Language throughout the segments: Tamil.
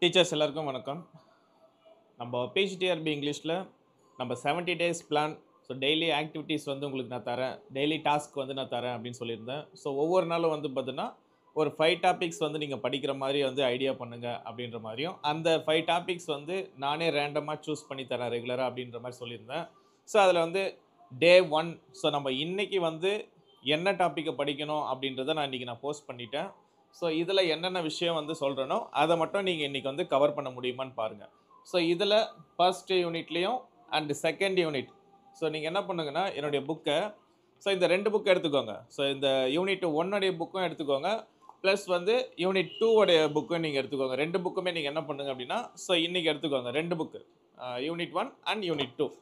டீச்சர்ஸ் எல்லாருக்கும் வணக்கம். நம்ம பிஜிடிஆர்பி இங்கிலீஷில் நம்ம 70 days plan, so daily activities வந்து உங்களுக்கு நான் தரேன், டெய்லி டாஸ்க் வந்து நான் தரேன் அப்படின்னு சொல்லியிருந்தேன். ஸோ ஒவ்வொரு நாளும் வந்து பார்த்தீங்கன்னா ஒரு 5 டாபிக்ஸ் வந்து நீங்கள் படிக்கிற மாதிரி வந்து ஐடியா பண்ணுங்கள் அப்படின்ற மாதிரியும், அந்த 5 டாபிக்ஸ் வந்து நானே ரேண்டமாக சூஸ் பண்ணி தரேன் ரெகுலராக அப்படின்ற மாதிரி சொல்லியிருந்தேன். ஸோ அதில் வந்து டே 1, ஸோ நம்ம இன்றைக்கி வந்து என்ன டாப்பிக்கை படிக்கணும் அப்படின்றத நான் இன்றைக்கி போஸ்ட் பண்ணிட்டேன். ஸோ இதில் என்னென்ன விஷயம் வந்து சொல்கிறேனோ அதை மட்டும் நீங்கள் இன்றைக்கி வந்து கவர் பண்ண முடியுமான்னு பாருங்கள். ஸோ இதில் ஃபர்ஸ்ட் யூனிட்லேயும் அண்ட் செகண்ட் யூனிட், ஸோ நீங்கள் என்ன பண்ணுங்கன்னா என்னுடைய புக்கை, ஸோ இந்த 2 புக்கை எடுத்துக்கோங்க. ஸோ இந்த யூனிட் 1 புக்கும் எடுத்துக்கோங்க, ப்ளஸ் வந்து யூனிட் 2 புக்கும் நீங்கள் எடுத்துக்கோங்க. 2 புக்குமே நீங்கள் என்ன பண்ணுங்க அப்படின்னா, ஸோ இன்றைக்கி எடுத்துக்கோங்க 2 புக்கு, யூனிட் 1 அண்ட் யூனிட் 2.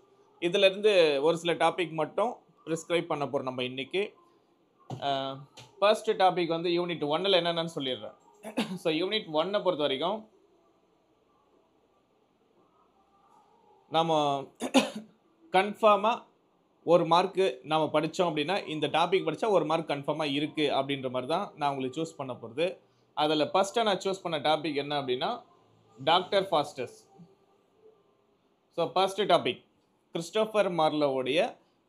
இதிலேருந்து ஒரு சில டாபிக் மட்டும் ப்ரிஸ்கிரைப் பண்ண போகிறோம் நம்ம இன்றைக்கி. ஃபர்ஸ்ட் டாபிக் வந்து யூனிட் 1ல் என்னென்னு சொல்லிடுறேன். ஸோ யூனிட் 1 பொறுத்த வரைக்கும் நம்ம கன்ஃபார்மாக ஒரு மார்க்கு நம்ம படித்தோம் அப்படின்னா, இந்த டாபிக் படித்தா ஒரு மார்க் கன்ஃபார்மாக இருக்குது அப்படின்ற மாதிரி தான் நான் உங்களுக்கு சூஸ் பண்ண போகிறது. அதில் ஃபஸ்ட்டாக நான் சூஸ் பண்ண டாபிக் என்ன அப்படின்னா, doctor Faustus. So first topic Christopher மார்லோவுடைய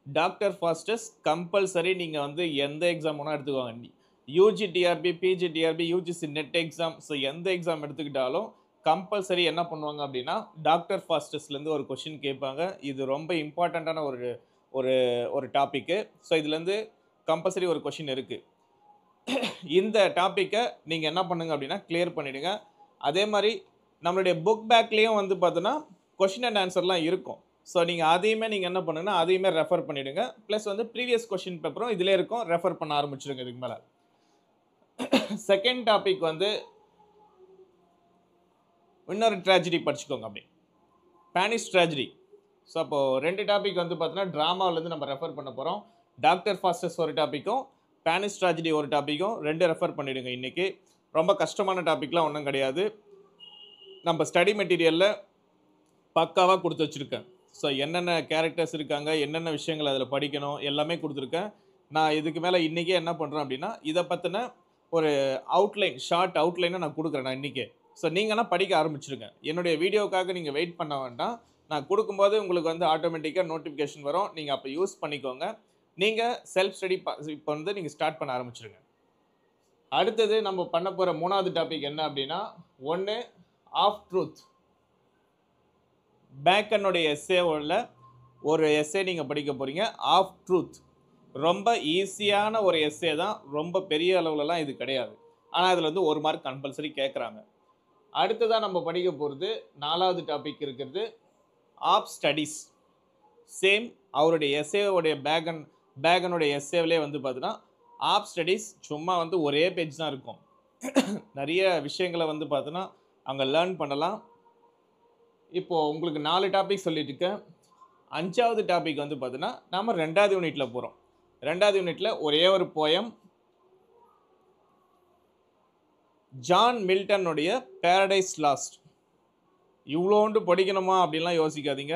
டாக்டர் ஃபாஸ்டஸ். கம்பல்சரி நீங்கள் வந்து எந்த எக்ஸாம் வேணால் எடுத்துக்கோங்க, UG TRB, PG TRB, UGC NET exam, so எந்த எக்ஸாம் எடுத்துக்கிட்டாலும் கம்பல்சரி என்ன பண்ணுவாங்க அப்படின்னா டாக்டர் ஃபாஸ்டஸ்லேருந்து ஒரு கொஷின் கேட்பாங்க. இது ரொம்ப இம்பார்ட்டண்ட்டான ஒரு ஒரு ஒரு டாப்பிக்கு. ஸோ இதுலேருந்து கம்பல்சரி ஒரு கொஷின் இருக்குது. இந்த டாப்பிக்கை நீங்கள் என்ன பண்ணுங்க அப்படின்னா கிளியர் பண்ணிவிடுங்க. அதே மாதிரி நம்மளுடைய புக் பேக்லேயும் வந்து பார்த்தோன்னா கொஷின் அண்ட் ஆன்சர்லாம் இருக்கும். ஸோ நீங்கள் அதையுமே நீங்கள் என்ன பண்ணுங்கன்னா அதையுமே ரெஃபர் பண்ணிவிடுங்க. ப்ளஸ் வந்து ப்ரீவியஸ் கொஷின் பேப்பரும் இதிலே இருக்கும், ரெஃபர் பண்ண ஆரம்பிச்சிடுங்க இதுக்கு மேலே. செகண்ட் டாபிக் வந்து இன்னொரு ட்ராஜடி படிச்சுக்கோங்க, அப்படி ஸ்பானிஷ் ட்ராஜடி. ஸோ அப்போது 2 டாபிக் வந்து பார்த்தோன்னா ட்ராமாவிலேருந்து நம்ம ரெஃபர் பண்ண போகிறோம். டாக்டர் ஃபாஸ்டஸ் ஒரு டாப்பிக்கும், ஸ்பானிஷ் ட்ராஜடி ஒரு டாப்பிக்கும் 2 ரெஃபர் பண்ணிவிடுங்க. இன்றைக்கி ரொம்ப கஷ்டமான டாப்பிக்லாம் ஒன்றும் கிடையாது, நம்ம ஸ்டடி மெட்டீரியலில் பக்காவாக கொடுத்து வச்சுருக்கேன். ஸோ என்னென்ன கேரக்டர்ஸ் இருக்காங்க, என்னென்ன விஷயங்கள் அதில் படிக்கணும் எல்லாமே கொடுத்துருக்கேன். நான் இதுக்கு மேலே இன்றைக்கே என்ன பண்ணுறேன் அப்படின்னா இதை பற்றின ஒரு அவுட்லைன், ஷார்ட் அவுட்லைனை நான் கொடுக்குறேன் நான் இன்றைக்கே. ஸோ நீங்கன்னா படிக்க ஆரம்பிச்சிருங்க. என்னுடைய வீடியோக்காக நீங்கள் வெயிட் பண்ண வேண்டாம், நான் கொடுக்கும்போது உங்களுக்கு வந்து ஆட்டோமேட்டிக்காக நோட்டிஃபிகேஷன் வரும், நீங்கள் அப்போ யூஸ் பண்ணிக்கோங்க. நீங்கள் செல்ஃப் ஸ்டடி இப்போ வந்து நீங்கள் ஸ்டார்ட் பண்ண ஆரம்பிச்சிருங்க. அடுத்தது நம்ம பண்ண போகிற 3வது டாபிக் என்ன அப்படின்னா, 1 ஆஃப் ட்ரூத். பேக்கனுடைய எஸ்ஸேவில் ஒரு எஸ்ஸே நீங்கள் படிக்க போகிறீங்க, ஆஃப் ட்ரூத். ரொம்ப ஈஸியான ஒரு எஸ்ஸே தான், ரொம்ப பெரிய அளவுலலாம் இது கிடையாது. ஆனால் அதில் வந்து 1 மார்க் கம்பல்சரி கேட்குறாங்க. அடுத்ததாக நம்ம படிக்க போகிறது 4வது டாபிக் இருக்கிறது ஆஃப் ஸ்டடீஸ். சேம் அவருடைய எஸ்ஸேவுடைய பேகனுடைய எஸ்ஸேவிலே வந்து பார்த்தீங்கன்னா ஆஃப் ஸ்டடீஸ் சும்மா வந்து ஒரே பேஜ் தான் இருக்கும். நிறைய விஷயங்களை வந்து பார்த்தோன்னா அங்கே லேர்ன் பண்ணலாம். இப்போது உங்களுக்கு 4 டாபிக் சொல்லிட்டு இருக்கேன். 5வது டாபிக் வந்து பார்த்தீங்கன்னா நம்ம 2வது யூனிட்டில் போகிறோம். 2வது யூனிட்டில் ஒரே ஒரு போயம், ஜான் மில்டனுடைய பேரடைஸ் லாஸ்ட். இவ்வளோண்டு படிக்கணுமா அப்படின்லாம் யோசிக்காதீங்க,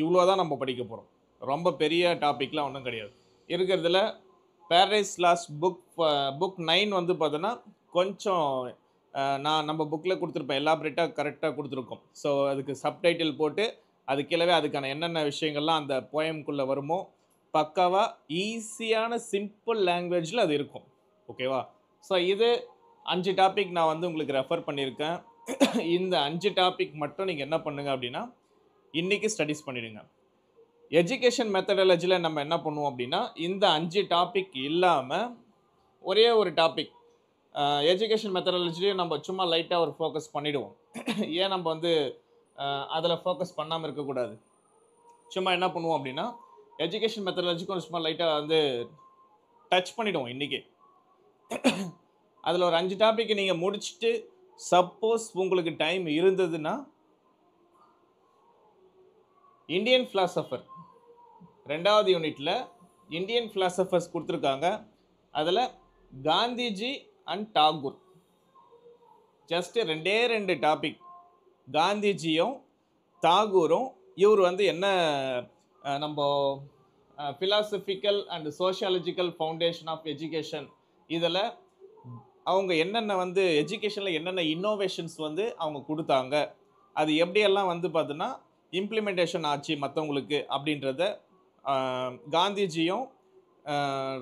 இவ்வளோ தான் நம்ம படிக்க போகிறோம். ரொம்ப பெரிய டாப்பிக்லாம் ஒன்றும் கிடையாது. இருக்கிறதுல பேரடைஸ் லாஸ்ட் புக் 9 வந்து பார்த்தோன்னா கொஞ்சம் நான் நம்ம புக்கில் கொடுத்துருப்பேன், எலாபரேட்டாக கரெக்டாக கொடுத்துருக்கோம். ஸோ அதுக்கு சப்டைட்டில் போட்டு அது கீழவே அதுக்கான என்னென்ன விஷயங்கள்லாம் அந்த போயம்குள்ளே வருமோ பக்காவாக ஈஸியான சிம்பிள் லாங்குவேஜில் அது இருக்கும். ஓகேவா? ஸோ இது 5 டாபிக் நான் வந்து உங்களுக்கு ரெஃபர் பண்ணியிருக்கேன். இந்த 5 டாபிக் மட்டும் நீங்கள் என்ன பண்ணுங்க அப்படின்னா இன்றைக்கி ஸ்டடீஸ் பண்ணிவிடுங்க. எஜுகேஷன் மெத்தடாலஜியில் நம்ம என்ன பண்ணுவோம் அப்படின்னா இந்த 5 டாபிக் இல்லாமல் ஒரே ஒரு டாபிக் எஜுகேஷன் மெத்தடாலஜிலையும் நம்ம சும்மா லைட்டாக ஒரு ஃபோக்கஸ் பண்ணிவிடுவோம். ஏன் நம்ம வந்து அதில் ஃபோக்கஸ் பண்ணாமல் இருக்கக்கூடாது, சும்மா என்ன பண்ணுவோம் அப்படின்னா எஜுகேஷன் மெத்தடாலஜிக்கும் சும்மா லைட்டாக வந்து டச் பண்ணிவிடுவோம் இன்றைக்கி. அதில் ஒரு 5 டாபிக் நீங்கள் முடிச்சுட்டு சப்போஸ் உங்களுக்கு டைம் இருந்ததுன்னா இந்தியன் ஃபிலாசபர் 2வது யூனிட்டில் இந்தியன் ஃபிலாசபர்ஸ் கொடுத்துருக்காங்க. அதில் Gandhiji and Tagore, just 2 topic. காந்திஜியும் தாகூரும் இவர் வந்து என்ன நம்ம philosophical and sociological foundation of education, இதில் அவங்க என்னென்ன வந்து எஜுகேஷனில் என்னென்ன இன்னோவேஷன்ஸ் வந்து அவங்க கொடுத்தாங்க, அது எப்படியெல்லாம் வந்து பார்த்தீங்கன்னா இம்ப்ளிமெண்டேஷன் ஆச்சு மற்றவங்களுக்கு அப்படின்றத காந்திஜியும்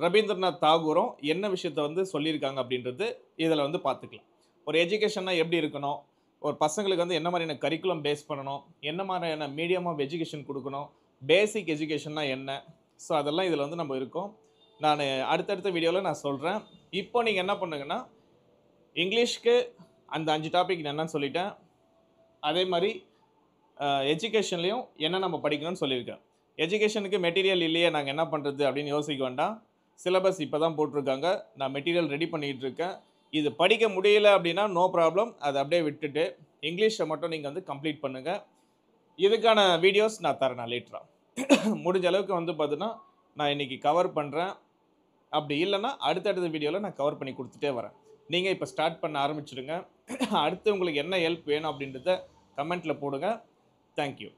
ரவீந்திரநாத் தாகூரும் என்ன விஷயத்த வந்து சொல்லியிருக்காங்க அப்படின்றது இதில் வந்து பார்த்துக்கலாம். ஒரு எஜுகேஷன்னா எப்படி இருக்கணும், ஒரு பசங்களுக்கு வந்து என்ன மாதிரியான கரிக்குலம் பேஸ் பண்ணணும், என்ன மாதிரியான மீடியம் ஆஃப் எஜுகேஷன் கொடுக்கணும், பேசிக் எஜுகேஷன்னா என்ன, ஸோ அதெல்லாம் இதில் வந்து நம்ம இருக்கோம். நான் அடுத்தடுத்த வீடியோவில் நான் சொல்கிறேன். இப்போ நீங்கள் என்ன பண்ணுங்கன்னா, இங்கிலீஷ்க்கு அந்த 5 டாபிக் நான் என்னன்னு சொல்லிட்டேன். அதே மாதிரி எஜுகேஷன்லேயும் என்ன நம்ம படிக்கணும்னு சொல்லியிருக்கேன். எஜுகேஷனுக்கு மெட்டீரியல் இல்லையே, நாங்கள் என்ன பண்ணுறது அப்படின்னு யோசிக்க வேண்டாம். சிலபஸ் இப்போ தான் போட்டிருக்காங்க. நான் மெட்டீரியல் ரெடி பண்ணிகிட்டு இருக்கேன். இது படிக்க முடியல அப்படின்னா நோ ப்ராப்ளம், அதை அப்படியே விட்டுட்டு இங்கிலீஷை மட்டும் நீங்கள் வந்து கம்ப்ளீட் பண்ணுங்கள். இதுக்கான வீடியோஸ் நான் தரேன் லேட்டராக. முடிஞ்ச அளவுக்கு வந்து பார்த்தீங்கன்னா நான் இன்றைக்கி கவர் பண்ணுறேன். அப்படி இல்லைன்னா அடுத்தடுத்த வீடியோவில் நான் கவர் பண்ணி கொடுத்துட்டே வரேன். நீங்கள் இப்போ ஸ்டார்ட் பண்ண ஆரம்பிச்சிடுங்க. அடுத்து உங்களுக்கு என்ன ஹெல்ப் வேணும் அப்படின்றத கமெண்ட்டில் போடுங்க. தேங்க்யூ.